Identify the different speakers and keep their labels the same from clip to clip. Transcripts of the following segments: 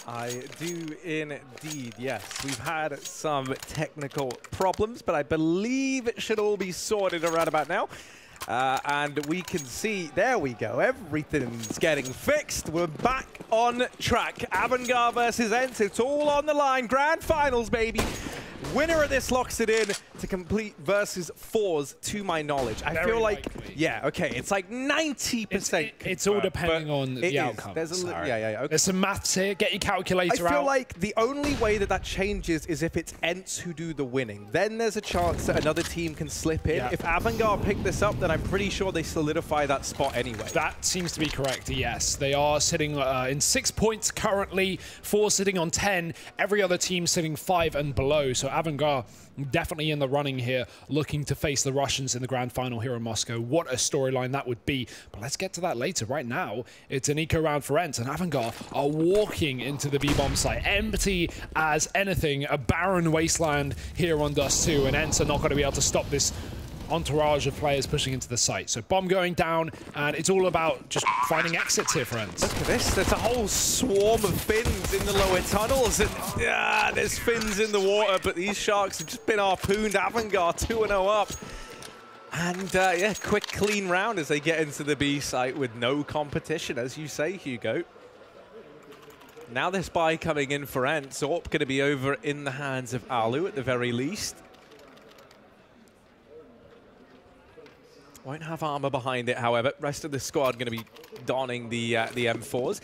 Speaker 1: I do indeed, yes. We've had some technical problems, but I believe it should all be sorted around about now. And we can see, there we go, everything's getting fixed. We're back on track. AVANGAR versus ENCE, it's all on the line. Grand finals, baby. Winner of this locks it in to complete versus fours, to my knowledge. I feel like,
Speaker 2: likely.
Speaker 1: yeah, okay, it's like 90%.
Speaker 2: It's all depending on the outcome.
Speaker 1: There's a okay.
Speaker 2: There's some maths here. Get your calculator out.
Speaker 1: I feel like the only way that changes is if it's ENCE who do the winning. Then there's a chance that another team can slip in. Yeah. If AVANGAR pick this up, then I'm pretty sure they solidify that spot anyway.
Speaker 2: That seems to be correct, yes. They are sitting in 6 points currently, 4 sitting on 10. Every other team sitting 5 and below. So AVANGAR definitely in the running here, looking to face the Russians in the grand final here in Moscow. What a storyline that would be. But let's get to that later. Right now, it's an eco round for ENCE, and AVANGAR are walking into the B-bomb site, empty as anything, a barren wasteland here on Dust 2, and ENCE are not going to be able to stop this entourage of players pushing into the site. So bomb going down, and it's all about just finding exits here for ENCE.
Speaker 1: Look at this, there's a whole swarm of fins in the lower tunnels, and there's fins in the water, but these sharks have just been harpooned. AVANGAR 2-0 up. And yeah, quick clean round as they get into the B site with no competition, as you say, Hugo. Now this buy coming in for ENCE, AWP going to be over in the hands of Alu at the very least. Won't have armor behind it, however. Rest of the squad going to be donning the M4s.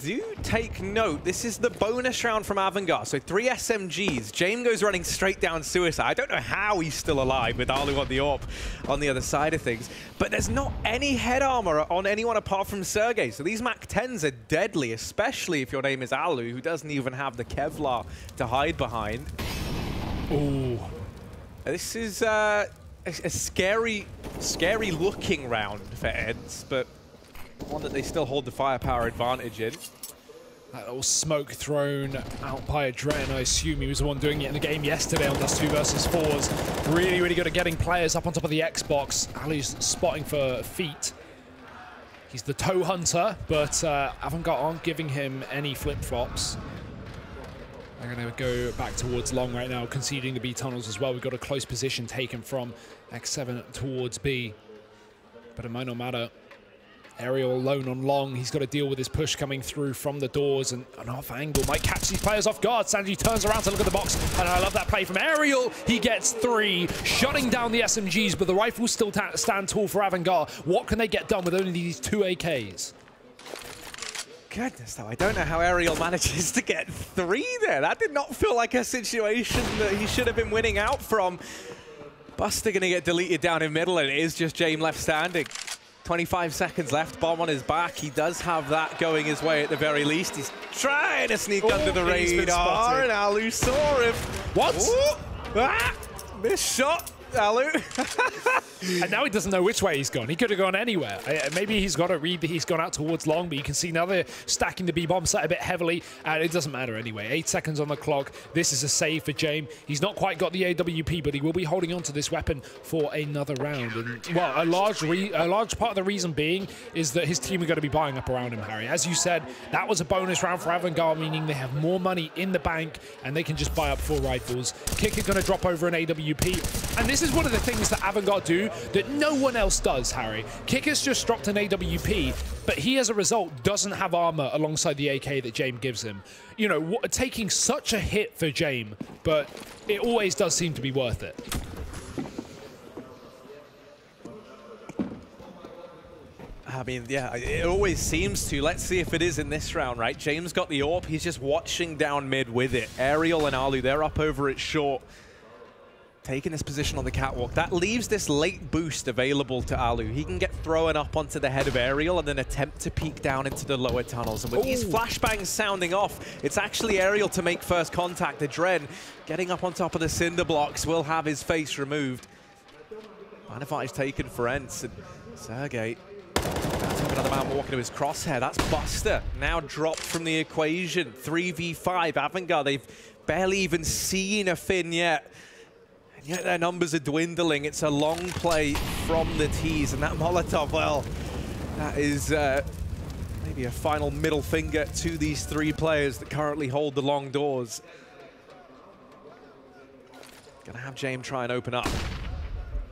Speaker 1: Do take note, this is the bonus round from AVANGAR. So 3 SMGs. James goes running straight down suicide. I don't know how he's still alive with Alu on the AWP on the other side of things. But there's not any head armor on anyone apart from Sergey. So these MAC-10s are deadly, especially if your name is Alu, who doesn't even have the Kevlar to hide behind.
Speaker 2: Ooh.
Speaker 1: This is a scary looking round for ENCE, but one that they still hold the firepower advantage in.
Speaker 2: That little smoke thrown out by Adren. I assume he was the one doing it in the game yesterday on Dust 2 versus 4s. Really, really good at getting players up on top of the Xbox. Alu's spotting for feet. He's the toe hunter, but AVANGAR aren't giving him any flip-flops. They're going to go back towards long right now, conceding the B tunnels as well. We've got a close position taken from X7 towards B, but it might not matter. Aerial alone on long. He's got to deal with his push coming through from the doors, and an off angle might catch these players off guard. Sanji turns around to look at the box, and I love that play from Aerial. He gets 3, shutting down the SMGs, but the rifles still stand tall for AVANGAR. What can they get done with only these 2 AKs?
Speaker 1: Goodness, though, I don't know how Aerial manages to get 3 there. That did not feel like a situation that he should have been winning out from. Buster going to get deleted down in middle, and it is just James left standing. 25 seconds left, bomb on his back. He does have that going his way at the very least. He's trying to sneak under the radar, and Alu saw him.
Speaker 2: What?
Speaker 1: Missed shot. Alu.
Speaker 2: And now he doesn't know which way he's gone. He could have gone anywhere. Maybe he's got to read that he's gone out towards long, but you can see now they're stacking the B-bomb site a bit heavily, and it doesn't matter anyway. 8 seconds on the clock. This is a save for James. He's not quite got the AWP, but he will be holding on to this weapon for another round. And, well, a large part of the reason being is that his team are going to be buying up around him, Harry. As you said, that was a bonus round for AVANGAR, meaning they have more money in the bank, and they can just buy up 4 rifles. Kick is going to drop over an AWP, and this is one of the things that AVANGAR do that no one else does, Harry. Kicker's just dropped an AWP, but he, as a result, doesn't have armor alongside the AK that James gives him. You know, taking such a hit for James, but it always does seem to be worth it.
Speaker 1: I mean, yeah, it always seems to. Let's see if it is in this round, right? James got the AWP. He's just watching down mid with it. Aerial and Alu, they're up over it short. Taking this position on the catwalk. That leaves this late boost available to Alu. He can get thrown up onto the head of Aerial and then attempt to peek down into the lower tunnels. And with these flashbangs sounding off, it's actually Aerial to make first contact. Adren getting up on top of the cinder blocks will have his face removed. Advantage taken for ENCE, and Sergey. Another man walking to his crosshair. That's Buster. Now dropped from the equation. 3v5. AVANGAR, they've barely even seen a fin yet. Yet their numbers are dwindling. It's a long play from the tees, and that Molotov, well, that is Maybe a final middle finger to these three players that currently hold the long doors. Gonna have James try and open up.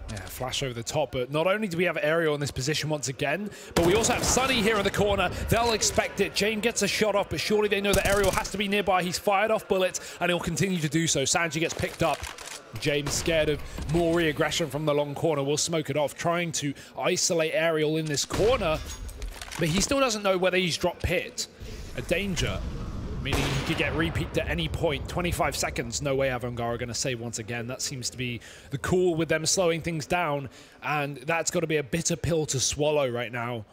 Speaker 2: Yeah, flash over the top, but not only do we have Aerial in this position once again, but we also have Sunny here in the corner. They'll expect it. James gets a shot off, but surely they know that Aerial has to be nearby. He's fired off bullets, and he'll continue to do so. Sanji gets picked up. James, scared of more re-aggression from the long corner, will smoke it off, trying to isolate Aerial in this corner, but he still doesn't know whether he's dropped pit. A danger, meaning he could get repeat at any point. 25 seconds, no way AVANGAR are going to save once again. That seems to be the call with them slowing things down, and that's got to be a bitter pill to swallow right now.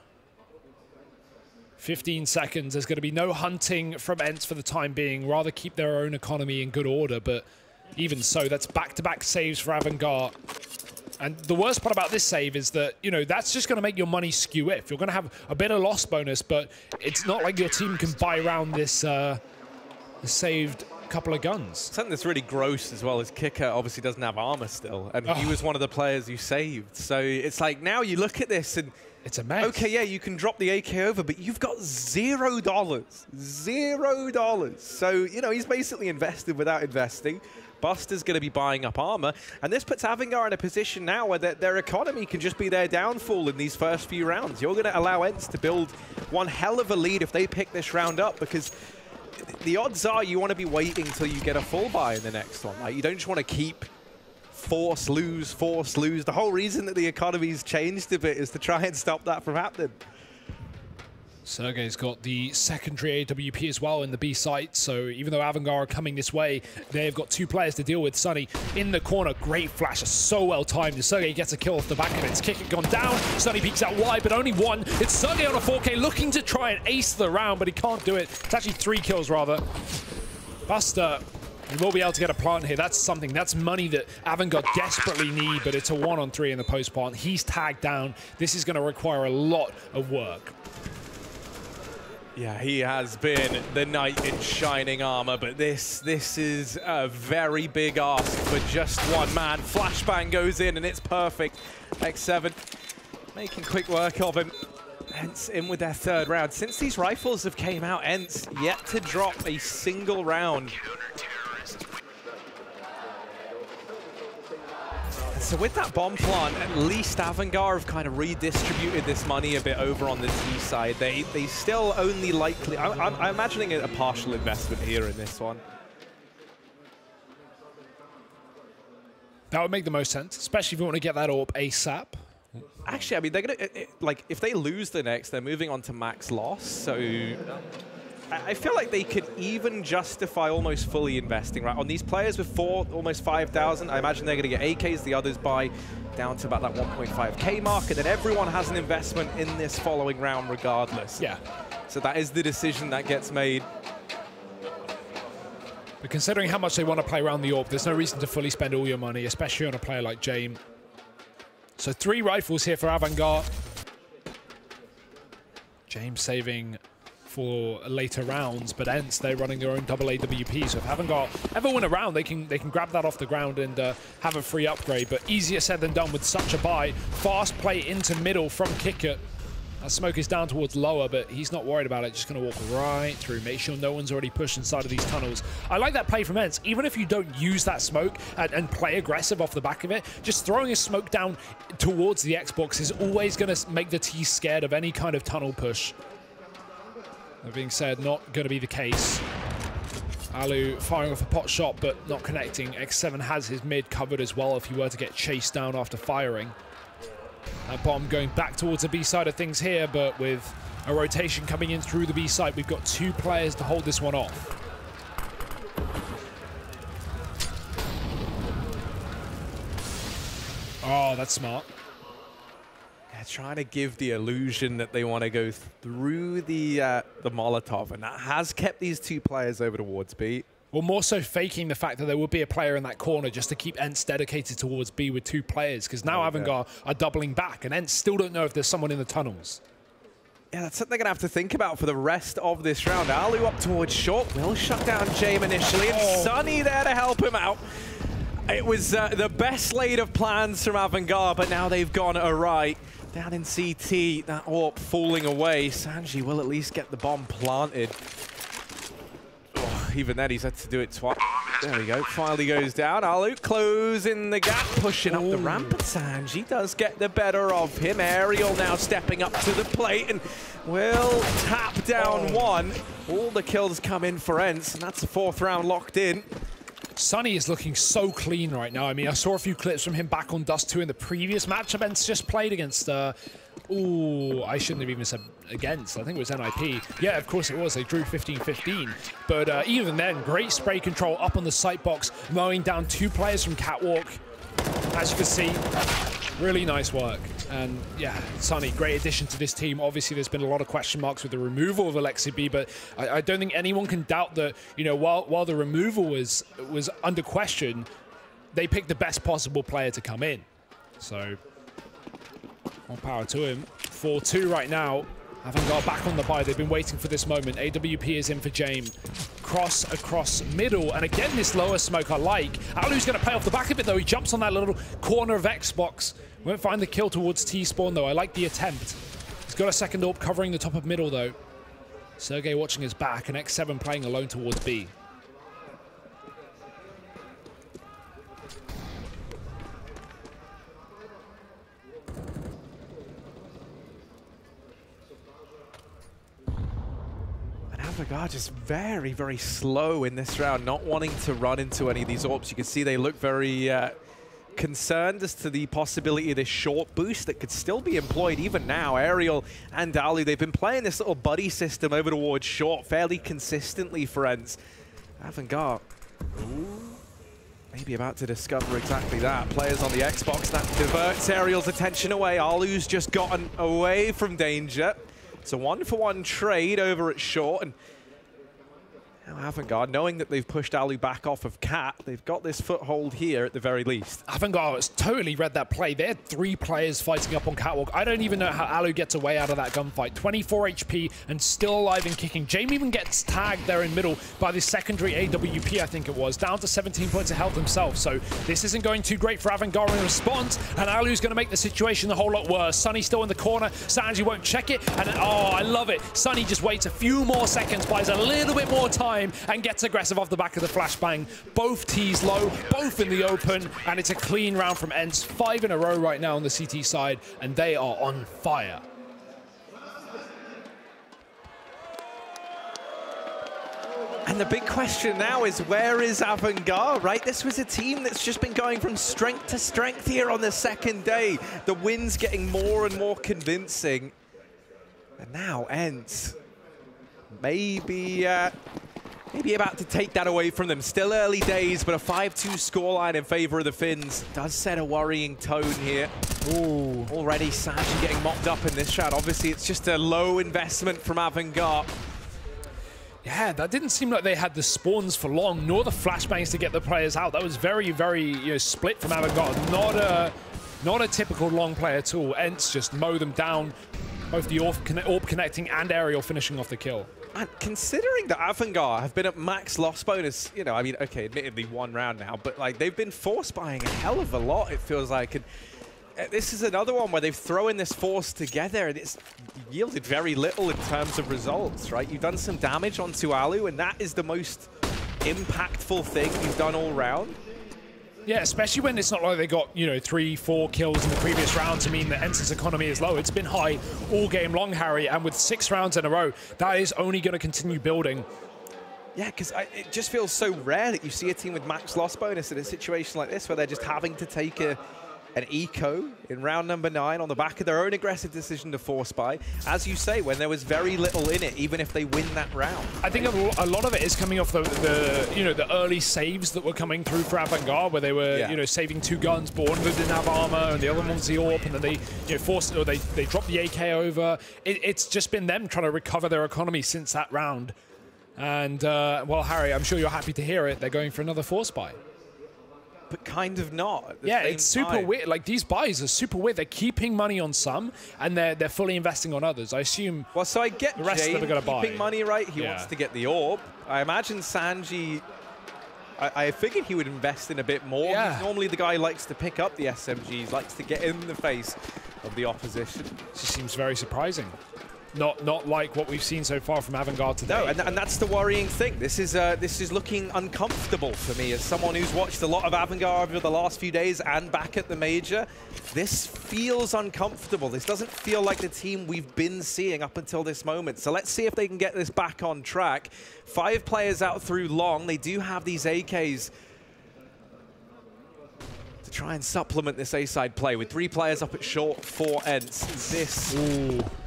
Speaker 2: 15 seconds, there's going to be no hunting from ENCE for the time being, rather keep their own economy in good order, but even so, that's back-to-back saves for AVANGAR. And the worst part about this save is that, you know, that's just going to make your money skew if. You're going to have a bit of loss bonus, but it's not like your team can buy around this saved couple of guns.
Speaker 1: Something that's really gross as well is Kicker obviously doesn't have armor still, and he was one of the players you saved. So it's like now you look at this and
Speaker 2: it's a mess.
Speaker 1: Okay, yeah, you can drop the AK over, but you've got $0. $0. So, you know, he's basically invested without investing. Buster's going to be buying up armor, and this puts AVANGAR in a position now where their economy can just be their downfall in these first few rounds. You're going to allow ENCE to build one hell of a lead if they pick this round up, because the odds are you want to be waiting till you get a full buy in the next one. Like, you don't just want to keep force, lose, force, lose. The whole reason that the economy's changed a bit is to try and stop that from happening.
Speaker 2: Sergey's got the secondary AWP as well in the B site, so even though AVANGAR are coming this way, they've got two players to deal with. Sunny in the corner, great flash, so well timed. Sergey gets a kill off the back of it. His kick had gone down, Sunny peeks out wide, but only one. It's Sergey on a 4K looking to try and ace the round, but he can't do it. It's actually 3 kills rather. Buster, he will be able to get a plant here. That's something, that's money that AVANGAR desperately need, but it's a 1-on-3 in the post plant. He's tagged down. This is going to require a lot of work.
Speaker 1: Yeah, he has been the knight in shining armor, but this is a very big ask for just one man. Flashbang goes in and it's perfect. X7 making quick work of him. ENCE in with their 3rd round. Since these rifles have came out, ENCE yet to drop a single round. So with that bomb plant, at least AVANGAR have kind of redistributed this money a bit over on the T side. They still only likely... I'm imagining a partial investment here in this one.
Speaker 2: That would make the most sense, especially if you want to get that AWP ASAP.
Speaker 1: Actually, I mean, they're going to... Like, if they lose the next, they're moving on to max loss, so... I feel like they could even justify almost fully investing, right? On these players with almost 5,000, I imagine they're going to get AKs, the others buy down to about that 1.5K mark, and then everyone has an investment in this following round regardless.
Speaker 2: Yeah.
Speaker 1: So that is the decision that gets made.
Speaker 2: But considering how much they want to play around the AWP, there's no reason to fully spend all your money, especially on a player like James. So 3 rifles here for AVANGAR. James saving for later rounds, but ENCE, they're running their own double AWP, so if AVANGAR ever win a round, they can grab that off the ground and have a free upgrade, but easier said than done with such a buy. Fast play into middle from Kicker. That smoke is down towards lower, but he's not worried about it, just going to walk right through, make sure no one's already pushed inside of these tunnels. I like that play from ENCE, even if you don't use that smoke and play aggressive off the back of it, just throwing a smoke down towards the Xbox is always going to make the T scared of any kind of tunnel push. That being said, not going to be the case. Alu firing off a pot shot, but not connecting. X7 has his mid covered as well if he were to get chased down after firing. That bomb going back towards the B side of things here, but with a rotation coming in through the B side, we've got 2 players to hold this one off. Oh, that's smart.
Speaker 1: Trying to give the illusion that they want to go through the Molotov, and that has kept these 2 players over towards B.
Speaker 2: Well, more so faking the fact that there would be a player in that corner just to keep ENCE dedicated towards B with 2 players, because now AVANGAR are doubling back, and ENCE still don't know if there's someone in the tunnels.
Speaker 1: Yeah, that's something they're going to have to think about for the rest of this round. Alu up towards short, will shut down James initially, and Sunny there to help him out. It was the best laid of plans from AVANGAR, but now they've gone awry. Down in CT, that AWP falling away. Sanji will at least get the bomb planted. Oh, even then, he's had to do it twice. There we go. Finally goes down. Alu closing the gap, pushing up the ramp. But Sanji does get the better of him. Aerial now stepping up to the plate and will tap down one. All the kills come in for ENCE, and that's the 4th round locked in.
Speaker 2: Sunny is looking so clean right now. I mean, I saw a few clips from him back on Dust 2 in the previous matchup ENCE just played against, ooh, I shouldn't have even said against. I think it was NIP. Yeah, of course it was. They drew 15-15. But even then, great spray control up on the sight box, mowing down 2 players from Catwalk. As you can see, really nice work. And yeah, Sunny, great addition to this team. Obviously, there's been a lot of question marks with the removal of Alexi B, but I don't think anyone can doubt that, you know, while the removal was under question, they picked the best possible player to come in. So, more power to him. 4-2 right now. AVANGAR back on the buy. They've been waiting for this moment. AWP is in for James. Cross across middle. And again, this lower smoke I like. Alu's going to play off the back of it, though. He jumps on that little corner of Xbox. Won't find the kill towards T-spawn, though. I like the attempt. He's got a second AWP covering the top of middle, though. Sergey watching his back, and X7 playing alone towards B.
Speaker 1: AVANGAR just very, very slow in this round, not wanting to run into any of these AWPs. You can see they look very concerned as to the possibility of this short boost that could still be employed even now. Aerial and Alu, they've been playing this little buddy system over towards short fairly consistently for ENCE. AVANGAR, maybe about to discover exactly that. Players on the Xbox, that diverts Aerial's attention away. Alu's just gotten away from danger. It's a 1-for-1 trade over at short, and now AVANGAR, knowing that they've pushed Alu back off of Cat, they've got this foothold here at the very least.
Speaker 2: AVANGAR has totally read that play. They had 3 players fighting up on Catwalk. I don't even know how Alu gets away out of that gunfight. 24 HP and still alive and kicking. James even gets tagged there in middle by the secondary AWP, I think it was, down to 17 points of health himself. So this isn't going too great for AVANGAR in response, and Alu's going to make the situation a whole lot worse. Sunny still in the corner. Sanji won't check it, and oh, I love it. Sunny just waits a few more seconds, buys a little bit more time, and gets aggressive off the back of the flashbang. Both T's low, both in the open, and it's a clean round from ENCE. 5 in a row right now on the CT side, and they are on fire.
Speaker 1: And the big question now is, where is AVANGAR, right? This was a team that's just been going from strength to strength here on the second day. The wins getting more and more convincing. And now ENCE, maybe about to take that away from them. Still early days, but a 5-2 scoreline in favor of the Finns does set a worrying tone here. Ooh, already Sanji getting mopped up in this round. Obviously, it's just a low investment from AVANGAR.
Speaker 2: Yeah, that didn't seem like they had the spawns for long, nor the flashbangs to get the players out. That was very, very split from AVANGAR. Not a typical long play at all. ENCE just mow them down. Both the AWP connecting and Aerial finishing off the kill.
Speaker 1: And considering that AVANGAR have been at max loss bonus, you know, I mean, okay, admittedly 1 round now, but like they've been force buying a hell of a lot, it feels like. And this is another one where they've thrown this force together and it's yielded very little in terms of results, right? You've done some damage onto Alu, and that is the most impactful thing you've done all round.
Speaker 2: Yeah, especially when it's not like they got, 3-4 kills in the previous round to mean that ENCE's economy is low. It's been high all game long, Harry, and with 6 rounds in a row, that is only going to continue building.
Speaker 1: Yeah, because it just feels so rare that you see a team with max loss bonus in a situation like this where they're just having to take an eco in round number 9 on the back of their own aggressive decision to force buy. As you say, when there was very little in it, even if they win that round.
Speaker 2: I think a lot of it is coming off the early saves that were coming through for AVANGAR, where they were saving 2 guns, but one of them didn't have armor, and the other one was the AWP, and then they dropped the AK over. It's just been them trying to recover their economy since that round. And well, Harry, I'm sure you're happy to hear it. They're going for another force buy.
Speaker 1: But kind of not.
Speaker 2: Yeah, it's super weird. Like, these buys are super weird. They're keeping money on some, and they're fully investing on others. I assume.
Speaker 1: Well, so I get
Speaker 2: the rest of them are going to buy.
Speaker 1: Keeping money, right? He wants to get the AWP. I imagine Sanji I figured he would invest in a bit more.
Speaker 2: Yeah.
Speaker 1: He's normally the guy who likes to pick up the SMGs, likes to get in the face of the opposition.
Speaker 2: This seems very surprising. Not like what we've seen so far from AVANGAR today.
Speaker 1: No, and that's the worrying thing. This is looking uncomfortable for me as someone who's watched a lot of AVANGAR over the last few days and back at the Major. This feels uncomfortable. This doesn't feel like the team we've been seeing up until this moment. So let's see if they can get this back on track. 5 players out through long. They do have these AKs to try and supplement this A-side play with 3 players up at short for ENCE. This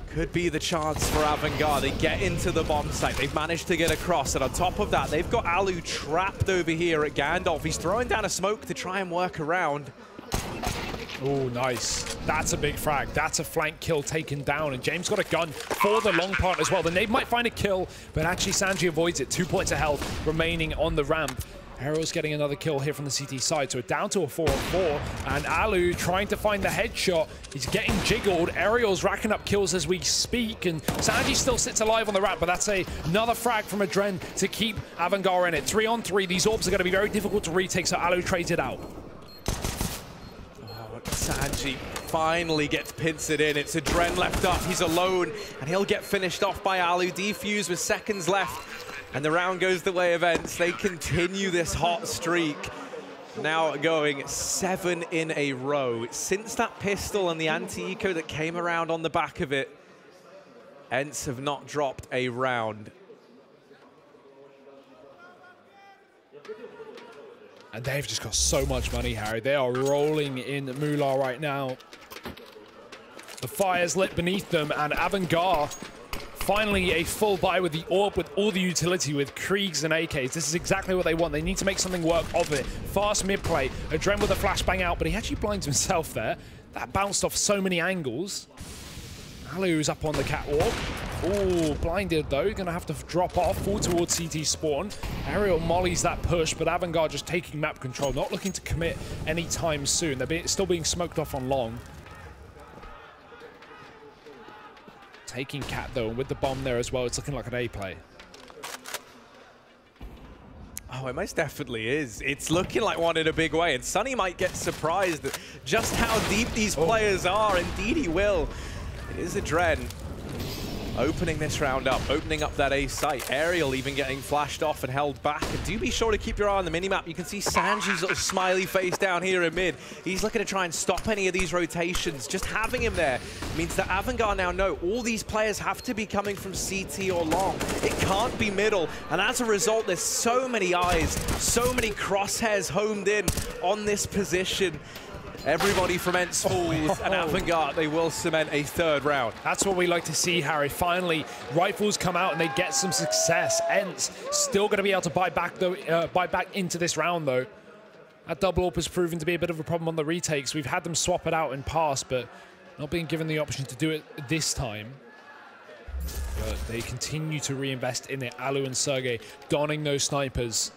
Speaker 1: could be the chance for AVANGAR. They get into the bomb site. They've managed to get across. And on top of that, they've got Alu trapped over here at Gandalf. He's throwing down a smoke to try and work around.
Speaker 2: Oh, nice. That's a big frag. That's a flank kill taken down. And James got a gun for the long part as well. The nade might find a kill, but actually Sanji avoids it. 2 points of health remaining on the ramp. Aerial's getting another kill here from the CT side, so we're down to a 4-on-4, and Alu trying to find the headshot. He's getting jiggled. Aerial's racking up kills as we speak, and Sanji still sits alive on the ramp, but that's another frag from Adren to keep AVANGAR in it. 3-on-3, these orbs are going to be very difficult to retake, so Alu trades it out.
Speaker 1: Sanji finally gets pincered in. It's Adren left up. He's alone, and he'll get finished off by Alu. Defuse with seconds left, and the round goes the way of ENCE. They continue this hot streak, now going 7 in a row. Since that pistol and the anti-eco that came around on the back of it, ENCE have not dropped a round.
Speaker 2: And they've just got so much money, Harry. They are rolling in Moolah right now. The fire's lit beneath them, and AVANGAR finally a full buy with the orb, with all the utility, with Kriegs and AKs. This is exactly what they want. They need to make something work of it. Fast mid-play. Adren with a flashbang out, but he actually blinds himself there. That bounced off so many angles. Alu's up on the catwalk. Oh, blinded though. Gonna have to drop off, fall towards CT spawn. Aerial mollies that push, but AVANGAR just taking map control, not looking to commit anytime soon. They're still being smoked off on long. Taking Cat though, and with the bomb there as well, it's looking like an A play.
Speaker 1: Oh, it most definitely is. It's looking like one in a big way, and Sunny might get surprised at just how deep these players are. Indeed he will. It is Adren opening this round up, opening up that A site. Aerial even getting flashed off and held back. And do be sure to keep your eye on the minimap. You can see Sanji's little smiley face down here in mid. He's looking to try and stop any of these rotations. Just having him there means that AVANGAR now know all these players have to be coming from CT or long. It can't be middle. And as a result, there's so many eyes, so many crosshairs homed in on this position. Everybody from ENCE falls, and AVANGAR, they will cement a 3rd round.
Speaker 2: That's what we like to see, Harry. Finally, rifles come out and they get some success. ENCE still going to be able to buy back into this round, though. That double AWP has proven to be a bit of a problem on the retakes. We've had them swap it out in past, but not being given the option to do it this time. But they continue to reinvest in it. Alu and Sergey donning those snipers.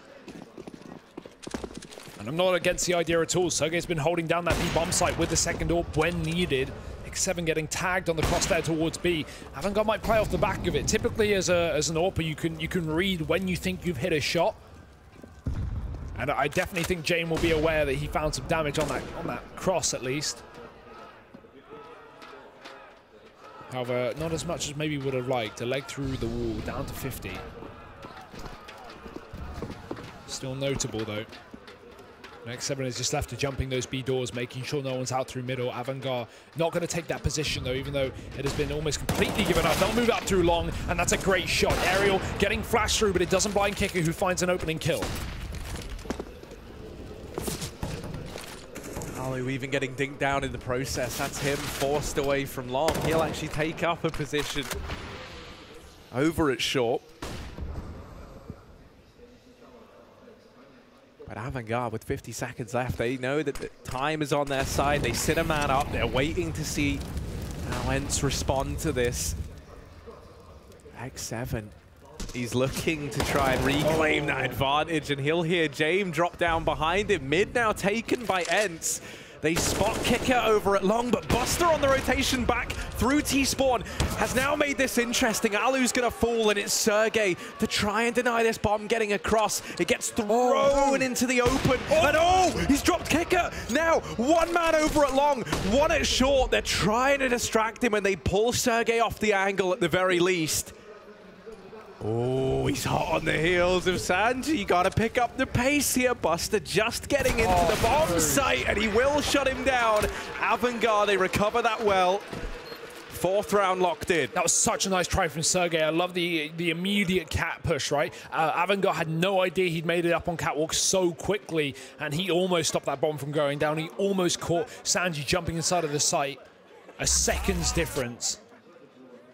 Speaker 2: And I'm not against the idea at all. Sergey's been holding down that B bomb site with the 2nd AWP when needed. X7 getting tagged on the cross there towards B. AVANGAR might play off the back of it. Typically, as an AWPer, you can read when you think you've hit a shot. And I definitely think Jane will be aware that he found some damage on that cross at least. However, not as much as maybe would have liked. A leg through the wall, down to 50. Still notable though. X7 is just left to jumping those B doors, making sure no one's out through middle. AVANGAR not going to take that position though, even though it has been almost completely given up. They'll move up through long, and that's a great shot. Aerial getting flashed through, but it doesn't blind Kicker, who finds an opening kill.
Speaker 1: Alu even getting dinked down in the process. That's him forced away from long. He'll actually take up a position over at short. But AVANGAR, with 50 seconds left, they know that the time is on their side. They sit a man up. They're waiting to see how ENCE respond to this. X7, he's looking to try and reclaim that advantage, and he'll hear James drop down behind him. Mid now taken by ENCE. They spot Kicker over at long, but Buster on the rotation back through T-Spawn has now made this interesting. Alu's gonna fall, and it's Sergey to try and deny this bomb getting across. It gets thrown into the open, and he's dropped Kicker. Now, one man over at long, one at short. They're trying to distract him, and they pull Sergey off the angle at the very least. Oh, he's hot on the heels of Sanji. You gotta pick up the pace here. Buster just getting into the bomb site, and he will shut him down. AVANGAR, they recover that well. 4th round locked in.
Speaker 2: That was such a nice try from Sergey. I love the immediate cat push, right? AVANGAR had no idea he'd made it up on catwalk so quickly, and he almost stopped that bomb from going down. He almost caught Sanji jumping inside of the site. A second's difference.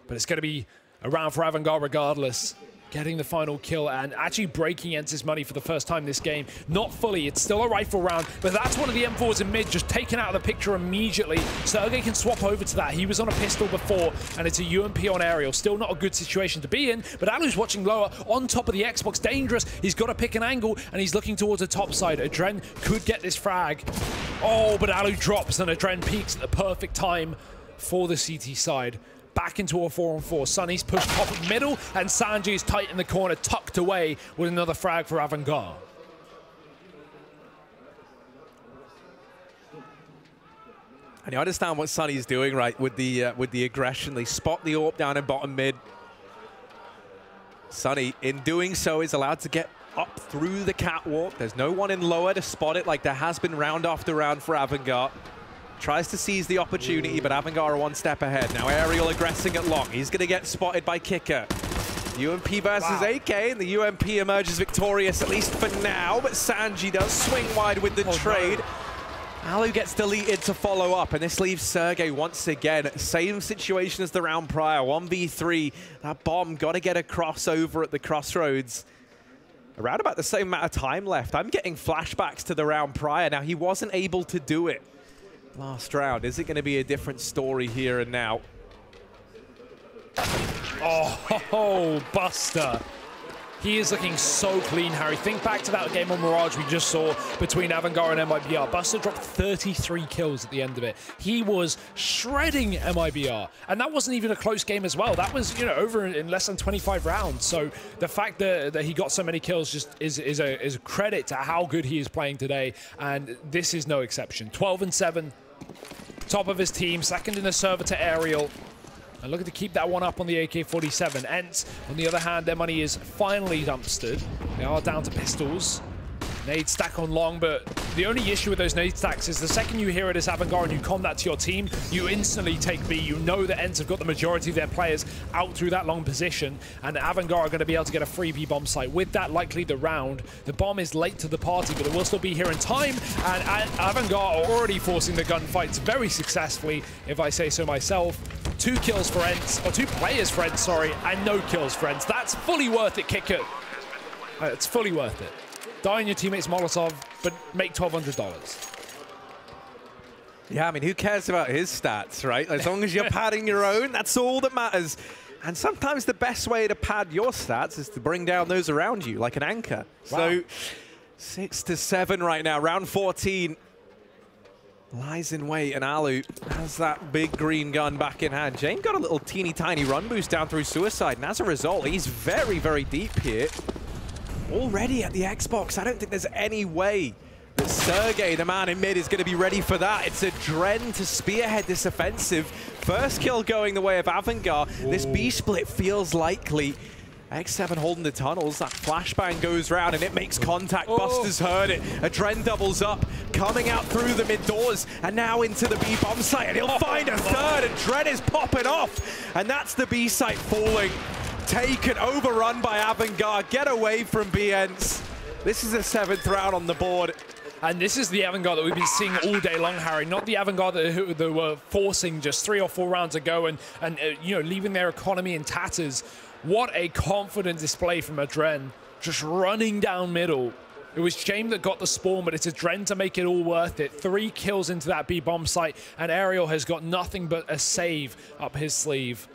Speaker 2: But it's going to be a round for AVANGAR regardless. Getting the final kill and actually breaking ENCE's money for the first time this game. Not fully, it's still a rifle round, but that's one of the M4s in mid just taken out of the picture immediately. Sergey can swap over to that. He was on a pistol before, and it's a UMP on aerial. Still not a good situation to be in, but Alu's watching lower on top of the Xbox. Dangerous. He's got to pick an angle, and he's looking towards the top side. Adren could get this frag. Oh, but Alu drops, and Adren peaks at the perfect time for the CT side. Back into a 4-on-4. Sunny's pushed top of middle, and Sanji is tight in the corner, tucked away with another frag for AVANGAR.
Speaker 1: And you understand what Sunny's doing, right, with the aggression. They spot the AWP down in bottom mid. Sunny, in doing so, is allowed to get up through the catwalk. There's no one in lower to spot it like there has been round after round for AVANGAR. Tries to seize the opportunity, but AVANGAR are one step ahead. Now Aerial aggressing at long. He's going to get spotted by Kicker. UMP versus AK, and the UMP emerges victorious, at least for now, but Sanji does swing wide with the trade. No. Alu gets deleted to follow up, and this leaves Sergey once again. Same situation as the round prior, 1v3. That bomb got to get a crossover at the crossroads. Around about the same amount of time left. I'm getting flashbacks to the round prior. Now, he wasn't able to do it last round. Is it going to be a different story here and now?
Speaker 2: Oh, Buster. He is looking so clean, Harry. Think back to that game on Mirage we just saw between AVANGAR and MIBR. Buster dropped 33 kills at the end of it. He was shredding MIBR. And that wasn't even a close game as well. That was, you know, over in less than 25 rounds. So the fact that he got so many kills just is a credit to how good he is playing today. And this is no exception. 12-7. Top of his team, second in the server to Aerial. And looking to keep that one up on the AK-47. ENCE, on the other hand, their money is finally dumpstered. They are down to pistols. Nade stack on long, but the only issue with those nade stacks is the second you hear it as AVANGAR and you com that to your team, you instantly take B. You know that ENCE have got the majority of their players out through that long position, and AVANGAR are going to be able to get a free B bomb site. With that, likely the round. The bomb is late to the party, but it will still be here in time, and AVANGAR are already forcing the gunfights very successfully, if I say so myself. 2 kills for ENCE, or 2 players for ENCE, sorry, and no kills for ENCE. That's fully worth it, Kicker. It's fully worth it. Die on your teammate's Molotov, but make $1,200.
Speaker 1: Yeah, I mean, who cares about his stats, right? As long as you're padding your own, that's all that matters. And sometimes the best way to pad your stats is to bring down those around you, like an anchor. Wow. So 6-7 right now, round 14. Lies in wait, and Alu has that big green gun back in hand. Jane got a little teeny tiny run boost down through Suicide, and as a result, he's very, very deep here. Already at the Xbox, I don't think there's any way that Sergey, the man in mid, is going to be ready for that. It's Adren to spearhead this offensive. First kill going the way of AVANGAR. Ooh. This B split feels likely. X7 holding the tunnels. That flashbang goes round and it makes contact. Oh. Buster's heard it. Adren doubles up, coming out through the mid doors and now into the B bomb site. And he'll find a third. Adren is popping off. And that's the B site falling. Taken, overrun by AVANGAR. Get away from ENCE. This is a 7th round on the board.
Speaker 2: And this is the AVANGAR that we've been seeing all day long, Harry. Not the AVANGAR that were forcing just 3 or 4 rounds ago and you know, leaving their economy in tatters. What a confident display from Adren, just running down middle. It was James that got the spawn, but it's Adren to make it all worth it. 3 kills into that B bomb site, and Aerial has got nothing but a save up his sleeve.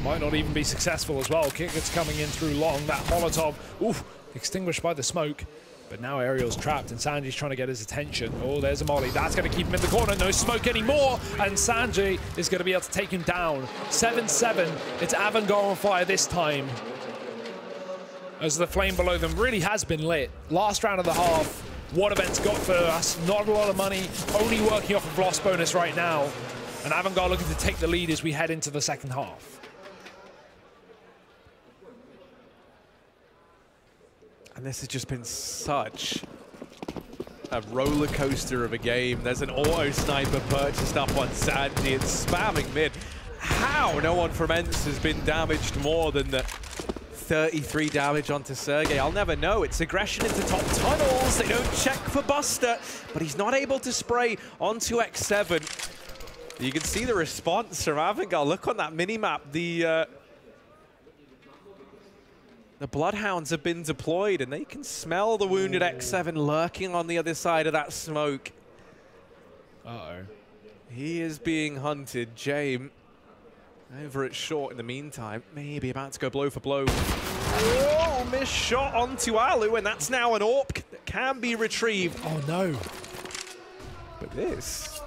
Speaker 2: Might not even be successful as well. Kicker's coming in through long. That Molotov, oof, extinguished by the smoke. But now Ariel's trapped, and Sanji's trying to get his attention. Oh, there's a molly. That's going to keep him in the corner. No smoke anymore, and Sanji is going to be able to take him down. 7-7. It's AVANGAR on fire this time, as the flame below them really has been lit. Last round of the half, what events got for us? Not a lot of money, only working off of loss bonus right now. And AVANGAR looking to take the lead as we head into the second half.
Speaker 1: And this has just been such a roller coaster of a game. There's an auto sniper purchased up on Sanji. It's spamming mid. How no one from ENCE has been damaged more than the 33 damage onto Sergey? I'll never know. It's aggression into top tunnels. They don't check for Buster, but he's not able to spray onto X7. You can see the response from AVANGAR. Look on that mini-map. The Bloodhounds have been deployed, and they can smell the wounded X7 lurking on the other side of that smoke.
Speaker 2: Uh-oh.
Speaker 1: He is being hunted. James over at short in the meantime. Maybe about to go blow for blow. Oh, missed shot onto Alu, and that's now an AWP that can be retrieved.
Speaker 2: Oh, no.
Speaker 1: But this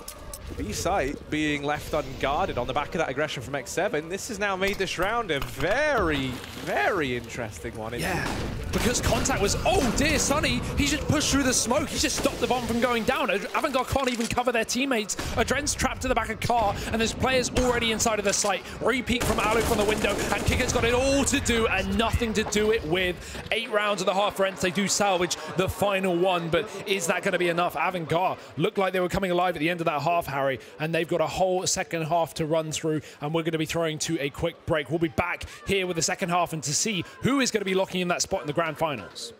Speaker 1: B-site being left unguarded on the back of that aggression from X7. This has now made this round a very, very interesting one.
Speaker 2: Yeah, because contact was, oh dear, Sunny, he just pushed through the smoke. He just stopped the bomb from going down. AVANGAR can't even cover their teammates. Adren's trapped in the back of car, and there's players already inside of the site. Repeat from Alu from the window, and Kicker's got it all to do and nothing to do it with. 8 rounds of the half for ENCE. They do salvage the final one, but is that going to be enough? AVANGAR looked like they were coming alive at the end of that half, Harry, and they've got a whole second half to run through, and we're going to be throwing to a quick break. We'll be back here with the second half and to see who is going to be locking in that spot in the grand finals.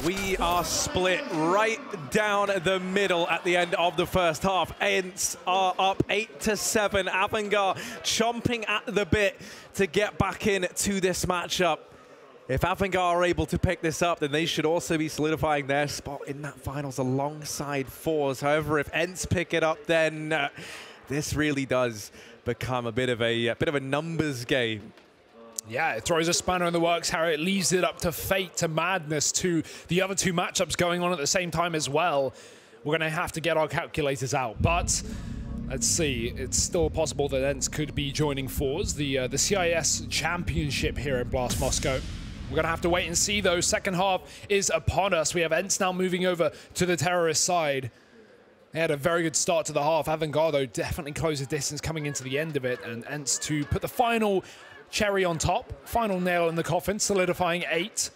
Speaker 1: We are split right down the middle at the end of the first half. ENCE are up 8-7. AVANGAR chomping at the bit to get back into this matchup. If AVANGAR are able to pick this up, then they should also be solidifying their spot in that finals alongside Fours. However, if ENCE pick it up, then this really does become a bit of a numbers game.
Speaker 2: Yeah, it throws a spanner in the works, Harry. It leaves it up to fate, to madness, to the other two matchups going on at the same time as well. We're going to have to get our calculators out, but let's see. It's still possible that ENCE could be joining Fours, the CIS championship here in Blast Moscow. We're going to have to wait and see, though. Second half is upon us. We have ENCE now moving over to the terrorist side. They had a very good start to the half. AVANGAR, though, definitely closed the distance coming into the end of it, and ENCE to put the final cherry on top, final nail in the coffin, solidifying 8.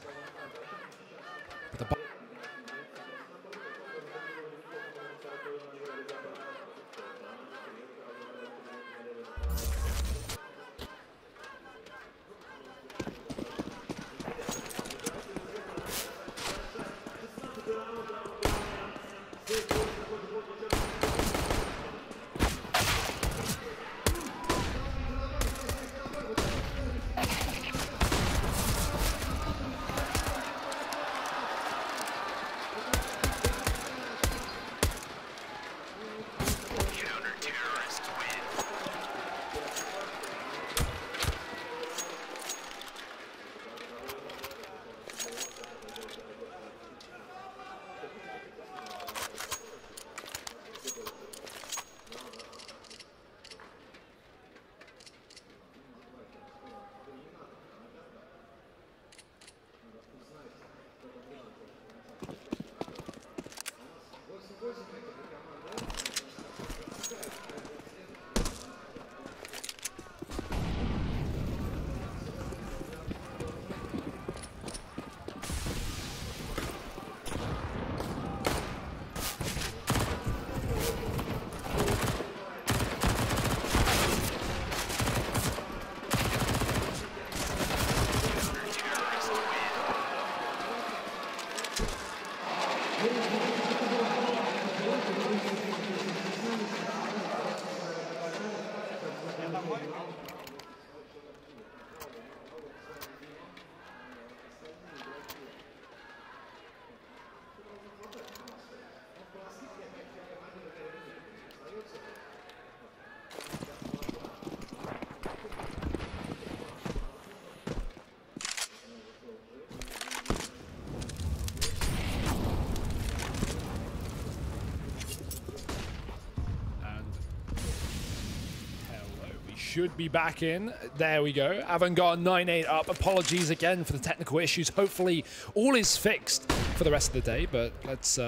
Speaker 2: Should be back in. There we go. AVANGAR 9-8 up. Apologies again for the technical issues. Hopefully all is fixed for the rest of the day, but let's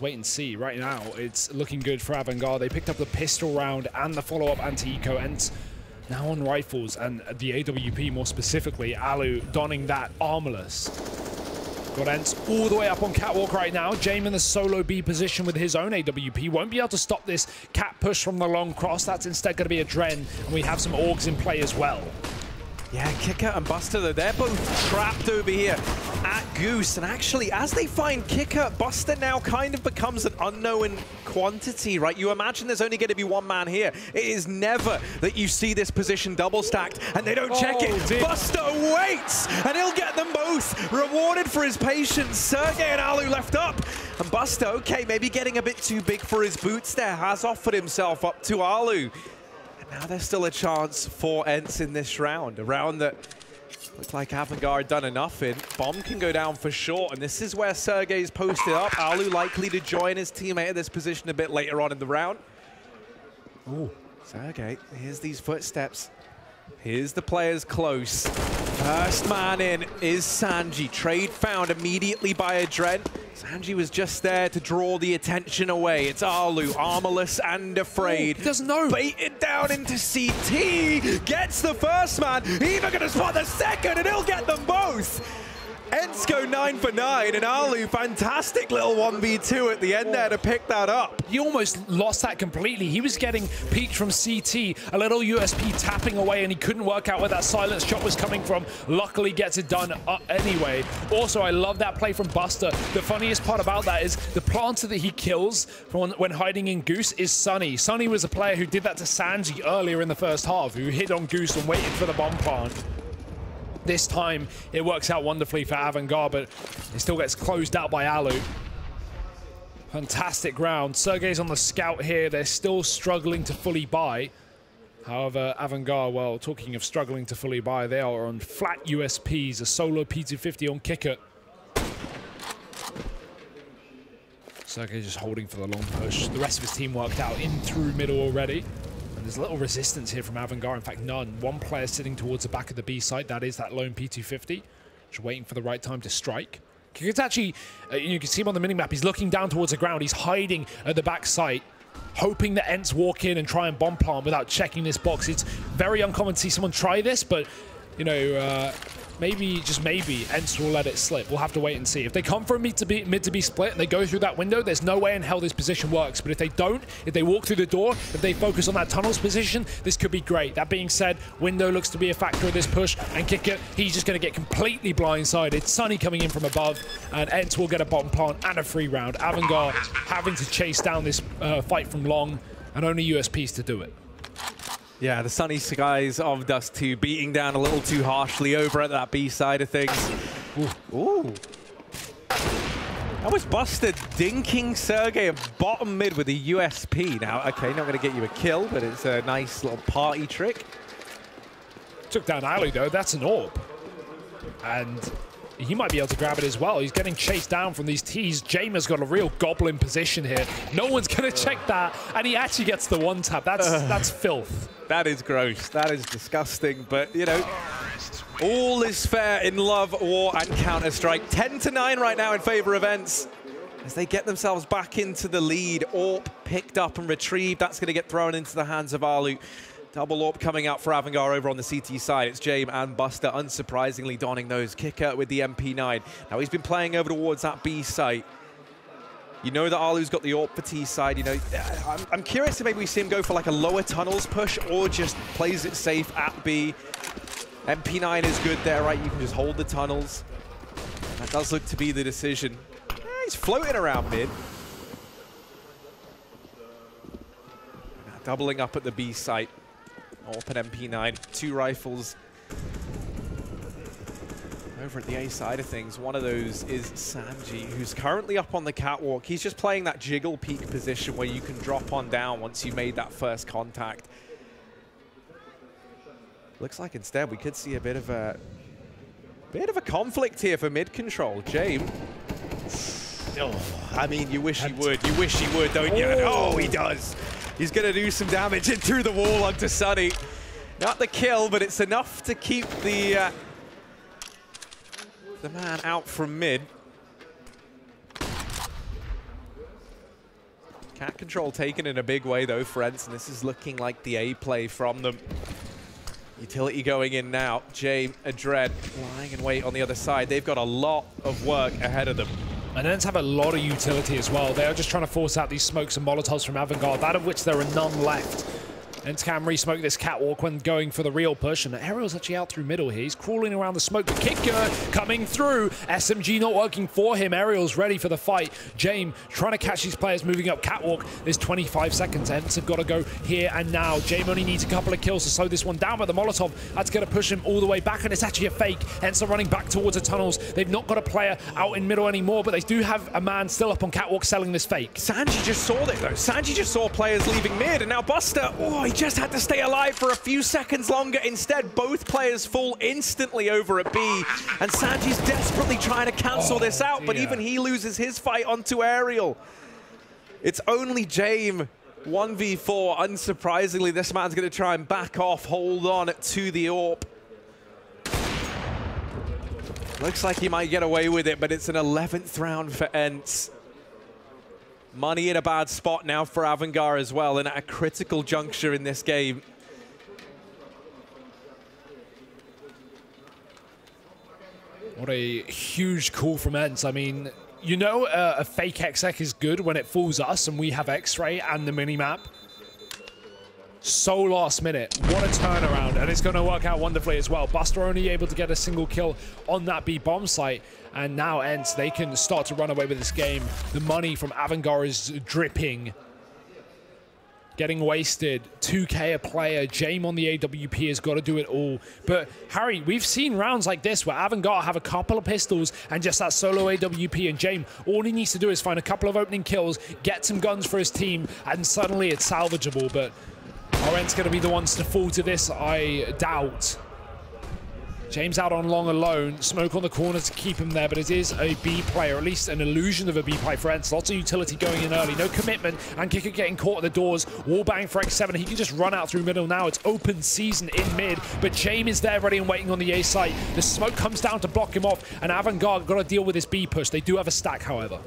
Speaker 2: wait and see. Right now, it's looking good for AVANGAR. They picked up the pistol round and the follow-up anti-eco, ENCE now on rifles, and the AWP more specifically. Alu donning that armorless. Got ENCE all the way up on catwalk right now. Jame in the solo B position with his own AWP. Won't be able to stop this cat push from the long cross. That's instead going to be a Dren, and we have some Augs in play as well.
Speaker 1: Yeah, Kicker and Buster, though, they're both trapped over here at Goose. And actually, as they find Kicker, Buster now kind of becomes an unknown quantity, right? You imagine there's only going to be one man here. It is never that you see this position double stacked and they don't check it. Dear. Buster waits, and he'll get them both rewarded for his patience. Sergey and Alu left up. And Buster, okay, maybe getting a bit too big for his boots there, has offered himself up to Alu. Now there's still a chance for ENCE in this round. A round that looks like AVANGAR done enough in. Bomb can go down for short, and this is where Sergey's posted up. Alu likely to join his teammate at this position a bit later on in the round. Ooh, Sergey, here's these footsteps. Here's the players close. First man in is Sanji. Trade found immediately by a Dren. Sanji was just there to draw the attention away. It's Alu, armorless and afraid.
Speaker 2: He doesn't know.
Speaker 1: Baited down into CT. Gets the first man. Even going to spot the second, and he'll get them both. ENCE go 9 for 9, and Alu, fantastic little 1v2 at the end there to pick that up.
Speaker 2: He almost lost that completely. He was getting peeked from CT, a little USP tapping away, and he couldn't work out where that silence shot was coming from. Luckily gets it done anyway. Also, I love that play from Buster. The funniest part about that is the planter that he kills when hiding in Goose is Sunny. Sunny was a player who did that to Sanji earlier in the first half, who hid on Goose and waited for the bomb plant. This time, it works out wonderfully for AVANGAR, but it still gets closed out by Alu. Fantastic round. Sergey's on the scout here. They're still struggling to fully buy. However, AVANGAR, well, talking of struggling to fully buy, they are on flat USPs, a solo P250 on Kicker. Sergey just holding for the long push. The rest of his team worked out in through middle already. There's a little resistance here from AVANGAR. In fact, none. One player sitting towards the back of the B site. That is that lone P250. Just waiting for the right time to strike. It's actually, you can see him on the minimap. He's looking down towards the ground. He's hiding at the back site, hoping that ENCE walk in and try and bomb plant without checking this box. It's very uncommon to see someone try this, but you know, maybe, just maybe, ENCE will let it slip. We'll have to wait and see. If they come for a mid to be split and they go through that window, there's no way in hell this position works. But if they don't, if they walk through the door, if they focus on that tunnels position, this could be great. That being said, window looks to be a factor of this push, and Kicker, he's just going to get completely blindsided. Sunny coming in from above, and ENCE will get a bottom plant and a free round. AVANGAR having to chase down this fight from long, and only USPs to do it.
Speaker 1: Yeah, the sunny skies of Dust 2 beating down a little too harshly over at that B side of things. Ooh. Ooh. That was busted, dinking Sergey bottom mid with a USP. Now, okay, not going to get you a kill, but it's a nice little party trick.
Speaker 2: Took down Ali, though. That's an AWP. And he might be able to grab it as well. He's getting chased down from these T's. Jamer's got a real goblin position here. No one's going to check that, and he actually gets the one tap. That's filth.
Speaker 1: That is gross. That is disgusting. But, you know, all is fair in love, war, and Counter-Strike. 10-9 right now in favor of ENCE as they get themselves back into the lead. AWP picked up and retrieved. That's going to get thrown into the hands of Alu. Double AWP coming out for AVANGAR over on the CT side. It's Jame and Buster, unsurprisingly, donning those. Kicker with the MP9. Now, he's been playing over towards that B site. You know that Alu's got the AWP for T side. You know, I'm curious if maybe we see him go for like a lower tunnels push or just plays it safe at B. MP9 is good there, right? You can just hold the tunnels. That does look to be the decision. Yeah, he's floating around mid. Now doubling up at the B site. AWP and MP9, 2 rifles. Over at the A side of things, one of those is Sanji, who's currently up on the catwalk. He's just playing that jiggle peak position where you can drop on down once you made that first contact. Looks like instead we could see a bit of a conflict here for mid control. Jame. Oh, I mean, you wish he would. You wish he would, don't you? Oh, he does. He's going to do some damage in through the wall onto Sunny. Not the kill, but it's enough to keep the man out from mid. Cat control taken in a big way, though, for ENCE, and this is looking like the A play from them. Utility going in now. Jame, Adred lying in wait on the other side. They've got a lot of work ahead of them.
Speaker 2: And ENCE have a lot of utility as well. They are just trying to force out these smokes and molotovs from AVANGAR, that of which there are none left. ENCE can re-smoke this catwalk when going for the real push, and Aerial's actually out through middle here. He's crawling around the smoke. The Kicker coming through. SMG not working for him. Aerial's ready for the fight. Jame trying to catch these players moving up catwalk. There's 25 seconds. ENCE have got to go here and now. Jame only needs a couple of kills to slow this one down, but the Molotov, that's going to push him all the way back, and it's actually a fake. ENCE are running back towards the tunnels. They've not got a player out in middle anymore, but they do have a man still up on catwalk selling this fake.
Speaker 1: Sanji just saw it, though. Sanji just saw players leaving mid, and now Buster, oh, he just had to stay alive for a few seconds longer. Instead, both players fall instantly over at B, and Sanji's desperately trying to cancel this out, but even he loses his fight onto Aerial. It's only Jame, 1v4. Unsurprisingly, this man's going to try and back off, hold on to the AWP. Looks like he might get away with it, but it's an 11th round for ENCE. Money in a bad spot now for AVANGAR as well, and at a critical juncture in this game.
Speaker 2: What a huge call from ENCE. I mean, you know a fake exec is good when it fools us and we have X-ray and the minimap. So last minute, what a turnaround, and it's going to work out wonderfully as well. Buster only able to get a single kill on that B bomb site, and now ENCE, they can start to run away with this game. The money from AVANGAR is dripping. Getting wasted, 2K a player. Jame on the AWP has got to do it all. But Harry, we've seen rounds like this where AVANGAR have a couple of pistols and just that solo AWP, and Jame, all he needs to do is find a couple of opening kills, get some guns for his team, and suddenly it's salvageable. But are ENCE going to be the ones to fall to this? I doubt. James out on long alone. Smoke on the corner to keep him there, but it is a B play, or at least an illusion of a B play for ENCE. Lots of utility going in early. No commitment, and Kicker getting caught at the doors. Wallbang for X7. He can just run out through middle now. It's open season in mid, but Jame is there ready and waiting on the A site. The smoke comes down to block him off, and AVANGAR got to deal with this B push. They do have a stack, however.